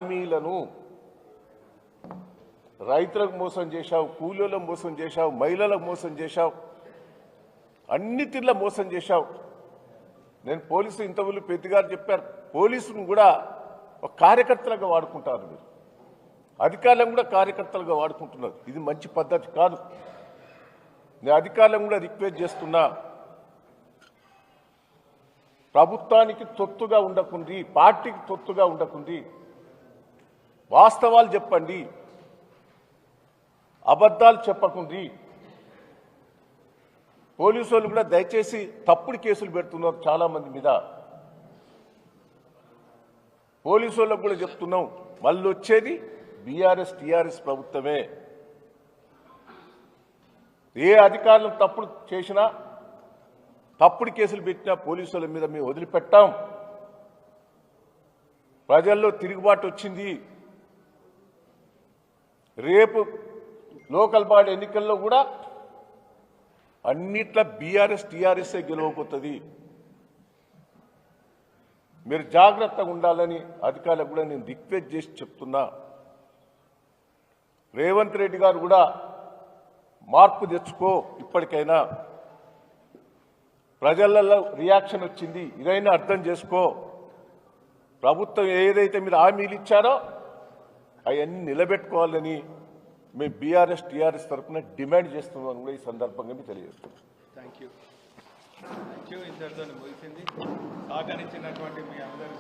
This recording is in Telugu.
హామీలను రైతులకు మోసం చేశావు, కూలీలకు మోసం చేశావు, మహిళలకు మోసం చేశావు, అన్ని తీర్ల మోసం చేశావు. నేను పోలీసు ఇంతవరకు పెద్ద గారు చెప్పారు, పోలీసును కూడా ఒక కార్యకర్తలుగా వాడుకుంటారు, మీరు అధికారులను కూడా కార్యకర్తలుగా వాడుకుంటున్నారు. ఇది మంచి పద్ధతి కాదు. నేను అధికారులను కూడా రిక్వెస్ట్ చేస్తున్నా, ప్రభుత్వానికి తొత్తుగా ఉండకుండి, పార్టీకి తొత్తుగా ఉండకుండి, వాస్తవాలు చెప్పండి, అబద్ధాలు చెప్పకుండి. పోలీసు వాళ్ళు కూడా దయచేసి తప్పుడు కేసులు పెడుతున్నారు చాలా మంది మీద. పోలీసు వాళ్ళకు కూడా చెప్తున్నాం, మళ్ళీ వచ్చేది బీఆర్ఎస్ టీఆర్ఎస్ ప్రభుత్వమే. ఏ అధికారులు తప్పుడు చేసినా, తప్పుడు కేసులు పెట్టినా పోలీసు వాళ్ళ మీద మేము వదిలిపెట్టాం. ప్రజల్లో తిరుగుబాటు వచ్చింది. రేపు లోకల్ బాడీ ఎన్నికల్లో కూడా అన్నిట్లా బీఆర్ఎస్ టీఆర్ఎస్ఏ గెలవబోతుంది. మీరు జాగ్రత్తగా ఉండాలని అధికారులకు కూడా నేను రిక్వెస్ట్ చేసి చెప్తున్నా. రేవంత్ రెడ్డి గారు కూడా మార్పు తెచ్చుకో, ఇప్పటికైనా ప్రజలలో రియాక్షన్ వచ్చింది, ఇదైనా అర్థం చేసుకో. ప్రభుత్వం ఏదైతే మీరు హామీలు ఇచ్చారో అవన్నీ నిలబెట్టుకోవాలని మేము బీఆర్ఎస్ టీఆర్ఎస్ తరఫున డిమాండ్ చేస్తున్నామని కూడా ఈ సందర్భంగా మీకు తెలియజేస్తున్నాం. Thank you. ఇంతటితో ముగిసింది. సహకరించినటువంటి మీ అందరూ